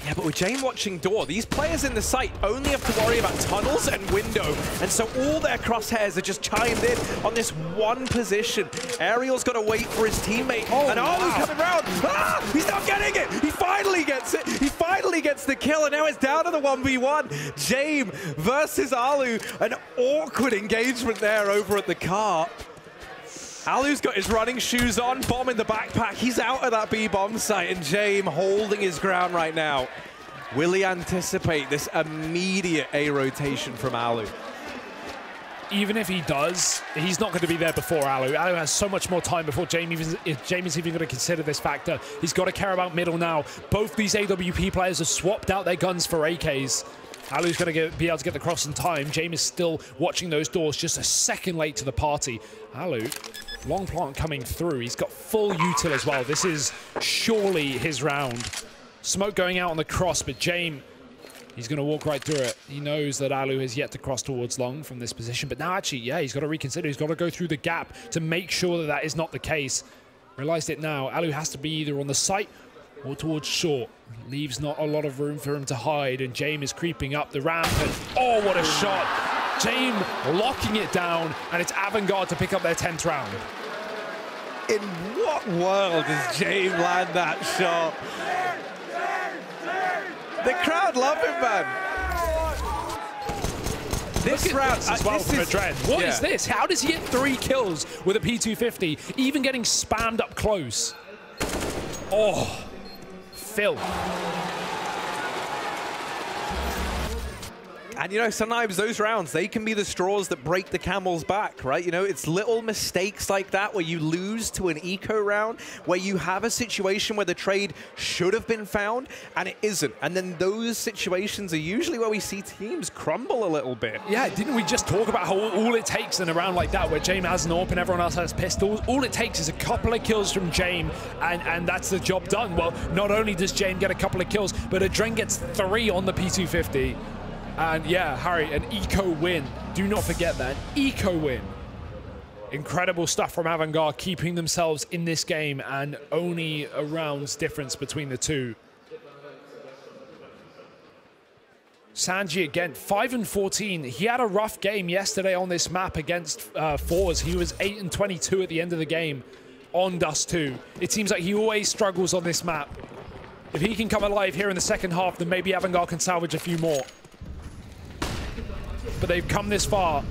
Speaker 1: Yeah, but with Jame watching door, these players in the site only have to worry about tunnels and window, and so all their crosshairs are just chimed in on this one position. Aerial's got to wait for his teammate, and Alu's coming round. Ah, he's not getting it! He finally gets it! He finally gets the kill, and now it's down to the 1v1. Jame versus Alu, an awkward engagement there over at the car. Alu's got his running shoes on, bomb in the backpack. He's out of that B-bomb site, and Jame holding his ground right now. Will he anticipate this immediate A rotation from Alu?
Speaker 2: Even if he does, he's not going to be there before Alu. Alu has so much more time before Jame is even going to consider this factor. He's got to care about middle now. Both these AWP players have swapped out their guns for AKs. Alu's going to be able to get the cross in time. Jame is still watching those doors, just a second late to the party. Alu, long plant coming through. He's got full util as well. This is surely his round. Smoke going out on the cross, but Jame, he's going to walk right through it. He knows that Alu has yet to cross towards long from this position, but now actually, yeah, he's got to reconsider. He's got to go through the gap to make sure that that is not the case. Realized it now. Alu has to be either on the site or towards short. Leaves not a lot of room for him to hide, and Jame is creeping up the ramp, and oh, what a shot! Jame locking it down, and it's AVANGAR to pick up their 10th round.
Speaker 1: In what world does Jame land that shot? The crowd love him, man.
Speaker 2: This round as well from Adren. What is this? How does he get 3 kills with a P250, even getting spammed up close? Oh, Phil.
Speaker 1: And, you know, sometimes those rounds, they can be the straws that break the camel's back, right? You know, it's little mistakes like that where you lose to an eco round, where you have a situation where the trade should have been found, and it isn't. And then those situations are usually where we see teams crumble a little bit.
Speaker 2: Yeah, didn't we just talk about how all it takes in a round like that, where Jame has an AWP and everyone else has pistols? All it takes is a couple of kills from Jame, and that's the job done. Well, not only does Jame get a couple of kills, but Adren gets 3 on the P250. And yeah, Harry, an eco win. Do not forget that, an eco win. Incredible stuff from AVANGAR, keeping themselves in this game, and only a round's difference between the two. Sanji again, 5 and 14. He had a rough game yesterday on this map against Fours. He was 8 and 22 at the end of the game on Dust 2. It seems like he always struggles on this map. If he can come alive here in the second half, then maybe AVANGAR can salvage a few more. But they've come this far.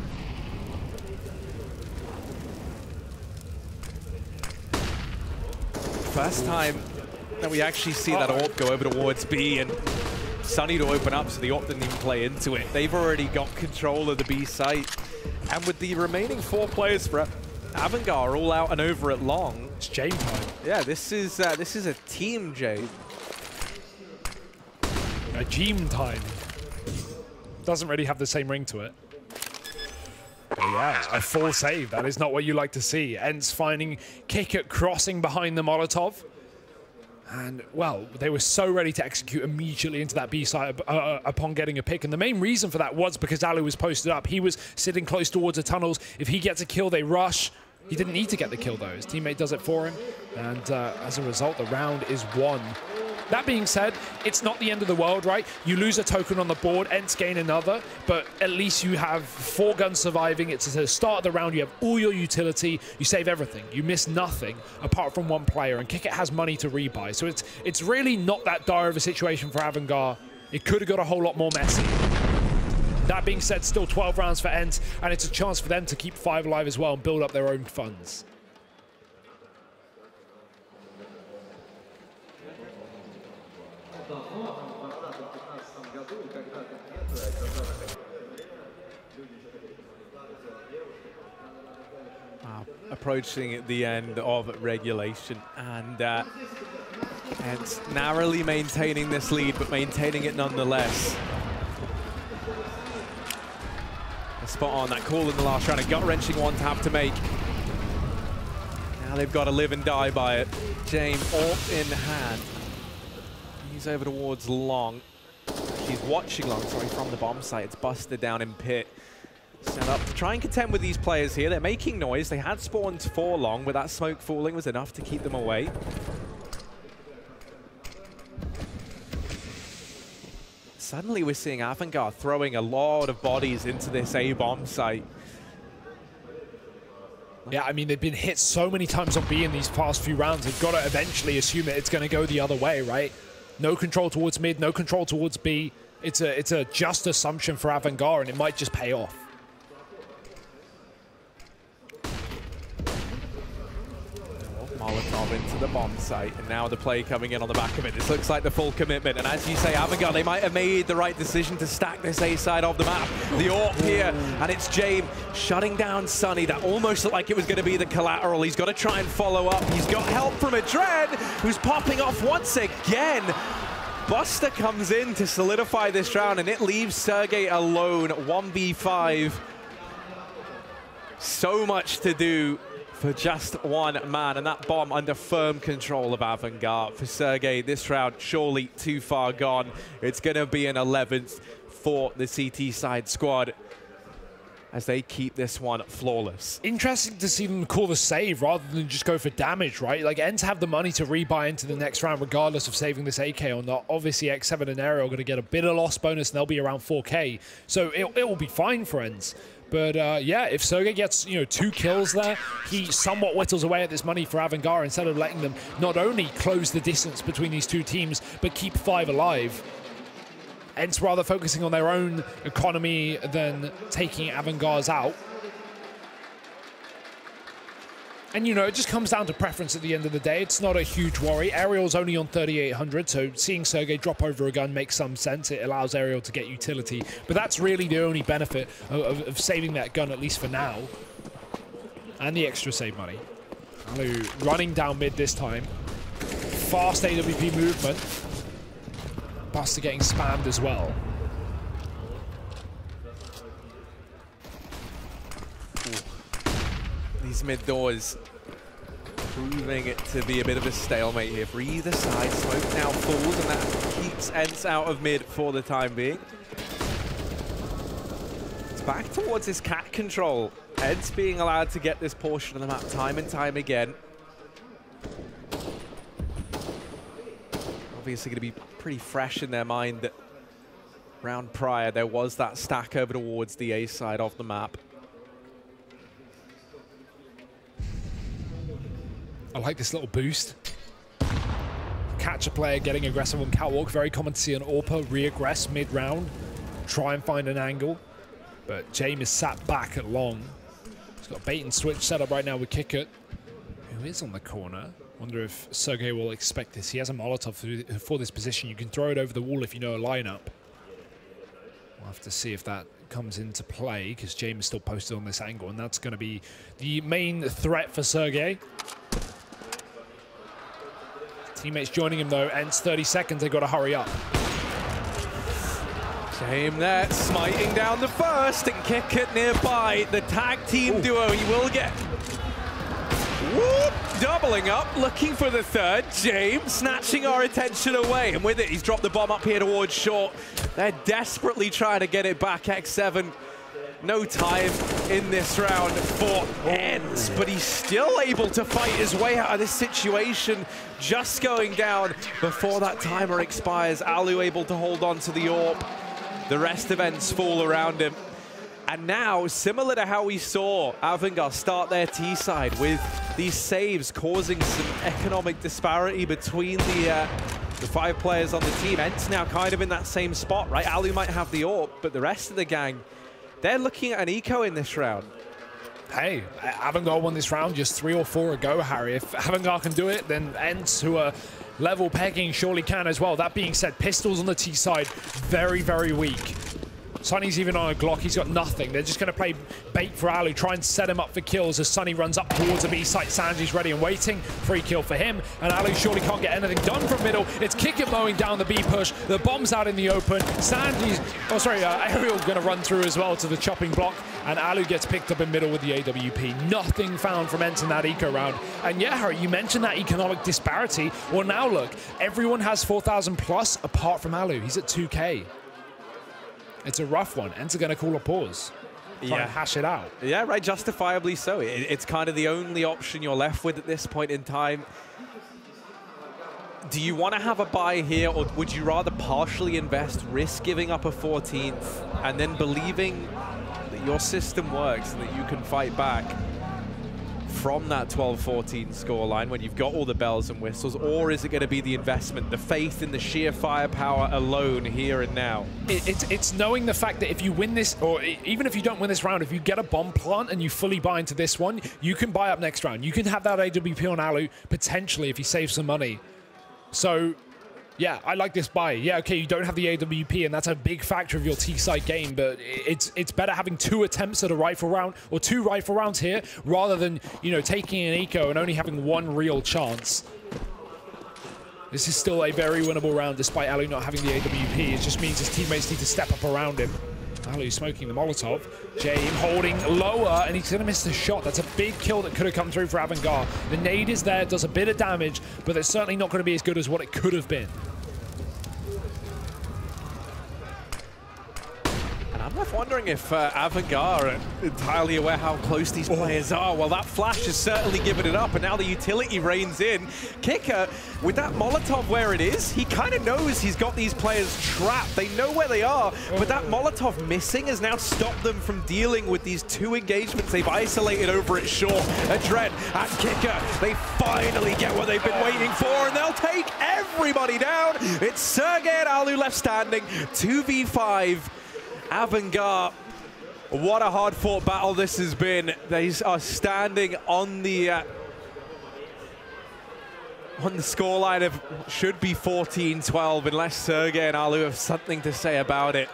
Speaker 1: First time that we actually see that AWP go over towards B and Sunny to open up, so the AWP didn't even play into it. They've already got control of the B site. And with the remaining 4 players for AVANGAR all out and over at long.
Speaker 2: It's Jame time.
Speaker 1: Yeah, this is a team Jame.
Speaker 2: A Jame time. Doesn't really have the same ring to it. But yeah, a full save. That is not what you like to see. ENCE finding Kickert crossing behind the Molotov. And, well, they were so ready to execute immediately into that B site upon getting a pick. And the main reason for that was because Alu was posted up. He was sitting close towards the tunnels. If he gets a kill, they rush. He didn't need to get the kill, though. His teammate does it for him. And as a result, the round is won. That being said, it's not the end of the world, right? You lose a token on the board, ENCE gain another, but at least you have 4 guns surviving. It's the start of the round. You have all your utility. You save everything. You miss nothing apart from 1 player, and Kickert has money to rebuy. So it's really not that dire of a situation for AVANGAR. It could have got a whole lot more messy. That being said, still 12 rounds for ENCE, and it's a chance for them to keep 5 alive as well and build up their own funds.
Speaker 1: Approaching at the end of regulation, and ENCE narrowly maintaining this lead, but maintaining it nonetheless. A spot on that call in the last round, a gut-wrenching one to have to make. Now they've got to live and die by it. Jame AWP in hand. He's over towards long. She's watching long, sorry, from the bomb site. It's busted down in pit. Set up to try and contend with these players here. They're making noise. They had spawned for long, but that smoke falling was enough to keep them away. suddenly we're seeing AVANGAR throwing a lot of bodies into this A-bomb site.
Speaker 2: Yeah, I mean, they've been hit so many times on B in these past few rounds. They've got to eventually assume that it's going to go the other way, right? No control towards mid, no control towards B. It's a just assumption for AVANGAR, and it might just pay off.
Speaker 1: Molotov into the bomb site, and now the play coming in on the back of it. This looks like the full commitment, and as you say, AVANGAR, they might have made the right decision to stack this A side of the map. The AWP here, and it's James shutting down Sunny. That almost looked like it was going to be the collateral. He's got to try and follow up. He's got help from Adren, who's popping off once again. Buster comes in to solidify this round, and it leaves Sergey alone, 1v5. So much to do for just one man, and that bomb under firm control of AVANGAR. For Sergey, this round surely too far gone. It's going to be an 11th for the CT side squad as they keep this one flawless.
Speaker 2: Interesting to see them call the save rather than just go for damage, right? Like, ENCE have the money to rebuy into the next round regardless of saving this AK or not. Obviously, X7 and Aerial are going to get a bit of loss bonus, and they'll be around 4K. So it will be fine for ENCE. But yeah, if Sergey gets, 2 kills there, he somewhat whittles away at this money for AVANGAR instead of letting them not only close the distance between these two teams, but keep 5 alive. ENCE rather focusing on their own economy than taking AVANGAR's out. And, it just comes down to preference at the end of the day. It's not a huge worry. Aerial's only on 3,800, so seeing Sergey drop over a gun makes some sense. It allows Aerial to get utility. But that's really the only benefit of saving that gun, at least for now. And the extra save money. Alu running down mid this time. Fast AWP movement. Buster getting spammed as well.
Speaker 1: These mid doors proving it to be a bit of a stalemate here for either side. Smoke now falls, and that keeps ENCE out of mid for the time being. It's back towards his cat control. ENCE being allowed to get this portion of the map time and time again. Obviously going to be pretty fresh in their mind that round prior there was that stack over towards the A side of the map.
Speaker 2: I like this little boost. Catch a player getting aggressive on catwalk. Very common to see an AWPer re-aggress mid-round. Try and find an angle. But James is sat back at long. He's got a bait and switch set up right now with Kickert, who is on the corner. Wonder if Sergey will expect this. He has a Molotov for this position. You can throw it over the wall if you know a lineup. We'll have to see if that comes into play, because James is still posted on this angle, and that's going to be the main threat for Sergey. Teammates joining him though. ENCE 30 seconds. They've got to hurry up.
Speaker 1: James there, smiting down the first, and Kickert nearby. The tag team duo, he will get... Whoop! Doubling up, looking for the third. James snatching our attention away, and with it, he's dropped the bomb up here towards short. They're desperately trying to get it back. X7, no time in this round for ENCE, but he's still able to fight his way out of this situation. Just going down before that timer expires. Alu able to hold on to the AWP. The rest of ENCE fall around him. And now, similar to how we saw AVANGAR start their T side with these saves causing some economic disparity between the 5 players on the team, ENCE now kind of in that same spot, right? Alu might have the AWP, but the rest of the gang, they're looking at an eco in this round.
Speaker 2: Hey, AVANGAR won this round just 3 or 4 ago, Harry. If AVANGAR can do it, then ENCE, who are level pegging, surely can as well. That being said, pistols on the T side, very, very weak. Sunny's even on a Glock. He's got nothing. They're just going to play bait for Alu, try and set him up for kills as Sunny runs up towards a B site. Sanji's ready and waiting. Free kill for him. And Alu surely can't get anything done from middle. It's Kickert mowing down the B push. The bomb's out in the open. Sanji's... Oh, sorry. Aerial's going to run through as well to the chopping block. And Alu gets picked up in middle with the AWP. Nothing found from ENCE in that eco round. And yeah, Harry, you mentioned that economic disparity. Well, now look. Everyone has 4,000 plus apart from Alu. He's at 2K. It's a rough one. ENCE are going to call a pause. Try and hash it out.
Speaker 1: Yeah, right, justifiably so. It's kind of the only option you're left with at this point in time. Do you want to have a buy here, or would you rather partially invest, risk giving up a 14th, and then believing that your system works and that you can fight back from that 12-14 scoreline when you've got all the bells and whistles? Or is it going to be the investment, the faith in the sheer firepower alone here and now?
Speaker 2: It's knowing the fact that if you win this, or even if you don't win this round, if you get a bomb plant and you fully buy into this one, you can buy up next round. You can have that AWP on Alu, potentially, if you save some money. So, yeah, I like this buy. Yeah, okay, you don't have the AWP, and that's a big factor of your T-side game, but it's better having 2 attempts at a rifle round, or 2 rifle rounds here, rather than, you know, taking an eco and only having 1 real chance. This is still a very winnable round, despite Alu not having the AWP. It just means his teammates need to step up around him. Alu smoking the Molotov. James holding lower, and he's going to miss the shot. That's a big kill that could have come through for AVANGAR. The nade is there, does a bit of damage, but it's certainly not going to be as good as what it could have been.
Speaker 1: I'm left wondering if AVANGAR are entirely aware how close these players are. Well, that flash has certainly given it up, and now the utility reigns in. Kicker, with that Molotov where it is, he kind of knows he's got these players trapped. They know where they are, but that Molotov missing has now stopped them from dealing with these 2 engagements they've isolated over at short. Adren and Kicker, they finally get what they've been waiting for, and they'll take everybody down. It's Sergey and Alu left standing, 2v5. AVANGAR, what a hard-fought battle this has been. They are standing on the scoreline of should be 14-12, unless Sergey and Alu have something to say about it.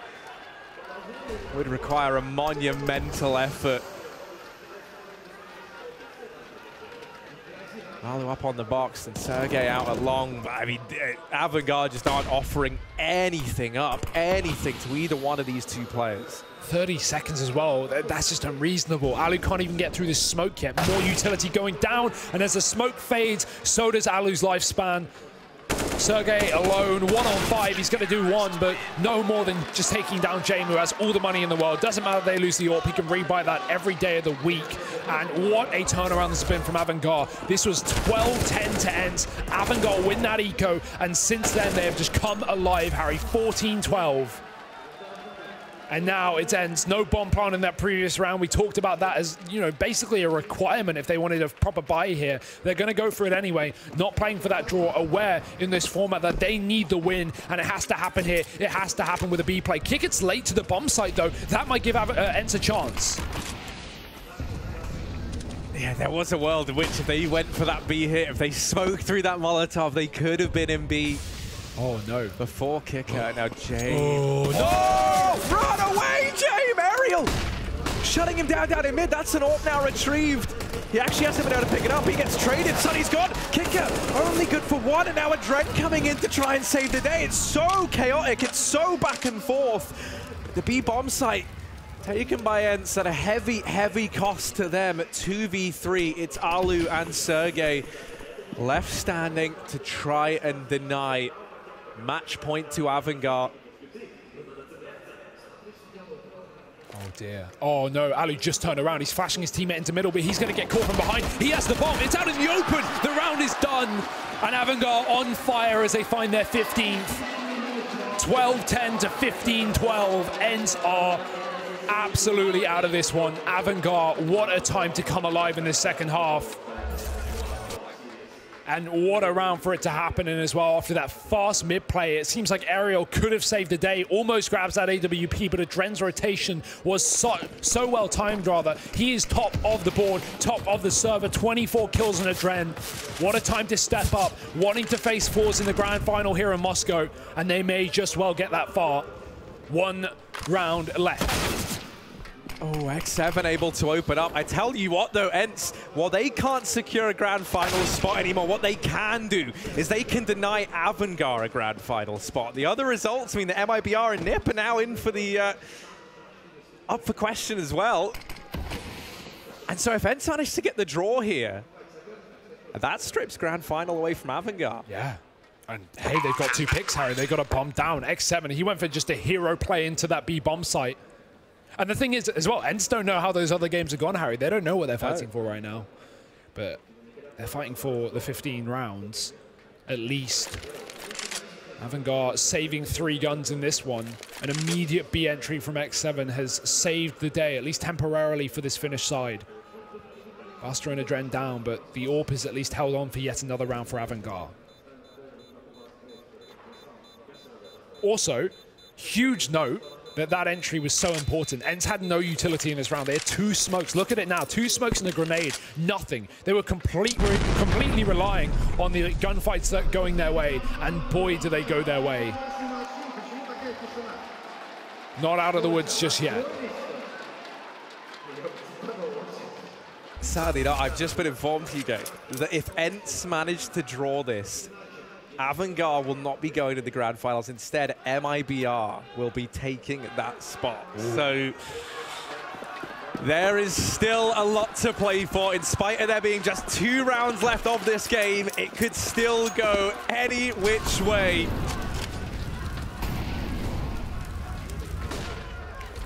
Speaker 1: Would require a monumental effort. Alu up on the box and Sergey out at long. I mean, AVANGAR just aren't offering anything up, anything to either one of these 2 players.
Speaker 2: 30 seconds as well. That's just unreasonable. Alu can't even get through this smoke yet. More utility going down, and as the smoke fades, so does Alu's lifespan. Sergey alone, 1 on 5. He's going to do 1, but no more than just taking down James, who has all the money in the world. Doesn't matter if they lose the AWP, he can rebuy that every day of the week. And what a turnaround this has been from AVANGAR. This was 12-10 to ENCE. AVANGAR win that eco, and since then they have just come alive, Harry. 14-12. And now it's ENCE. No bomb plant in that previous round. We talked about that as, you know, basically a requirement if they wanted a proper buy here. They're going to go for it anyway. Not playing for that draw, aware in this format that they need the win, and it has to happen here. It has to happen with a B play. Kick it's late to the bomb site, though. That might give ENCE a chance.
Speaker 1: Yeah, there was a world in which if they went for that B hit, if they smoked through that Molotov, they could have been in B.
Speaker 2: Oh, no.
Speaker 1: Before Kicker, now James.
Speaker 2: Oh, no!
Speaker 1: Oh, run away, James! Aerial! Shutting him down in mid. That's an AWP now retrieved. He actually hasn't been able to pick it up. He gets traded. Sonny's gone. Kicker only good for 1, and now Adren coming in to try and save the day. It's so chaotic. It's so back and forth. The B bomb site taken by ENCE at a heavy, heavy cost to them at 2v3. It's Alu and Sergey left standing to try and deny. Match point to AVANGAR.
Speaker 2: Oh dear. Oh no, Alu just turned around. He's flashing his teammate into middle, but he's going to get caught from behind. He has the bomb. It's out in the open. The round is done. And AVANGAR on fire as they find their 15th. 12-10 to 15-12. ENCE are absolutely out of this one. AVANGAR, what a time to come alive in the second half. And what a round for it to happen in as well. After that fast mid play, it seems like Aerial could have saved the day. Almost grabs that AWP, but Adren's rotation was so well timed, rather. He is top of the board, top of the server. 24 kills in Adren. What a time to step up, wanting to face fours in the grand final here in Moscow. And they may just well get that far. 1 round left.
Speaker 1: Oh, X7 able to open up. I tell you what, though, ENCE, while they can't secure a grand final spot anymore, what they can do is they can deny AVANGAR a grand final spot. The other results, I mean, the MIBR and NIP are now in for the up for question as well. And so if ENCE managed to get the draw here, that strips grand final away from AVANGAR.
Speaker 2: Yeah. And hey, they've got 2 picks, Harry. They got a bomb down. X7, he went for just a hero play into that B bomb site. And the thing is, as well, ENCE don't know how those other games have gone, Harry. They don't know what they're fighting for right now. But they're fighting for the 15 rounds. at least. AVANGAR saving 3 guns in this one. An immediate B entry from X7 has saved the day, at least temporarily, for this Finnish side. Buster and Adren down, but the AWP is at least held on for yet another round for AVANGAR. Also, huge note that entry was so important. ENCE had no utility in this round. They had 2 smokes. Look at it now. 2 smokes and a grenade. Nothing. They were completely relying on the gunfights that going their way, and boy, do they go their way. Not out of the woods just yet.
Speaker 1: Sadly, no, I've just been informed, Hugo, that if ENCE managed to draw this, AVANGAR will not be going to the grand finals. Instead, MIBR will be taking that spot. Ooh. So there is still a lot to play for. In spite of there being just 2 rounds left of this game, it could still go any which way.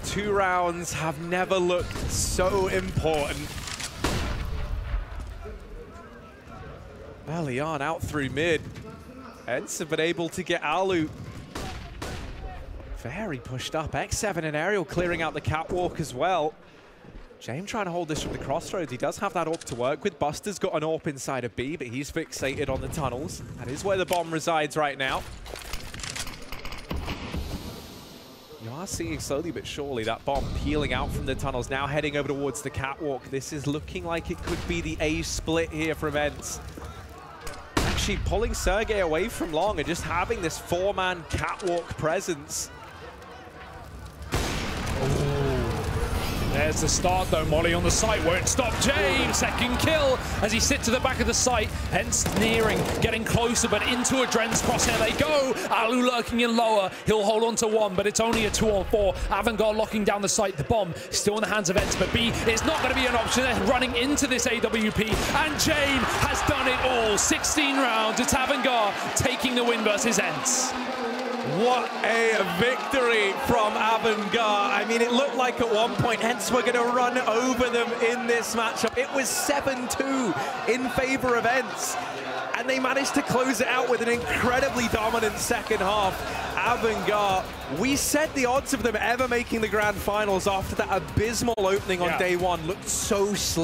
Speaker 1: 2 rounds have never looked so important. Early on, out through mid. ENCE have been able to get Alu very pushed up. X7 and Aerial clearing out the catwalk as well. James trying to hold this from the crossroads. He does have that AWP to work with. Buster's got an AWP inside of B, but he's fixated on the tunnels. That is where the bomb resides right now. You are seeing slowly but surely that bomb peeling out from the tunnels, now heading over towards the catwalk. This is looking like it could be the A split here from ENCE. Actually pulling Sergey away from Long and just having this 4-man catwalk presence.
Speaker 2: There's the start though. Molly on the site won't stop James. Second kill as he sits to the back of the site. ENCE nearing, getting closer, but into Adren's crosshair they go. Alu lurking in lower. He'll hold on to 1, but it's only a 2-on-4. AVANGAR locking down the site. The bomb still in the hands of ENCE, but B is not going to be an option. They're running into this AWP, and James has done it all. 16 rounds. It's AVANGAR taking the win versus ENCE.
Speaker 1: What a victory from AVANGAR. I mean, it looked like at one point ENCE were going to run over them in this matchup. It was 7-2 in favor of ENCE, and they managed to close it out with an incredibly dominant second half. AVANGAR, we said the odds of them ever making the grand finals after that abysmal opening on day 1 looked so slim.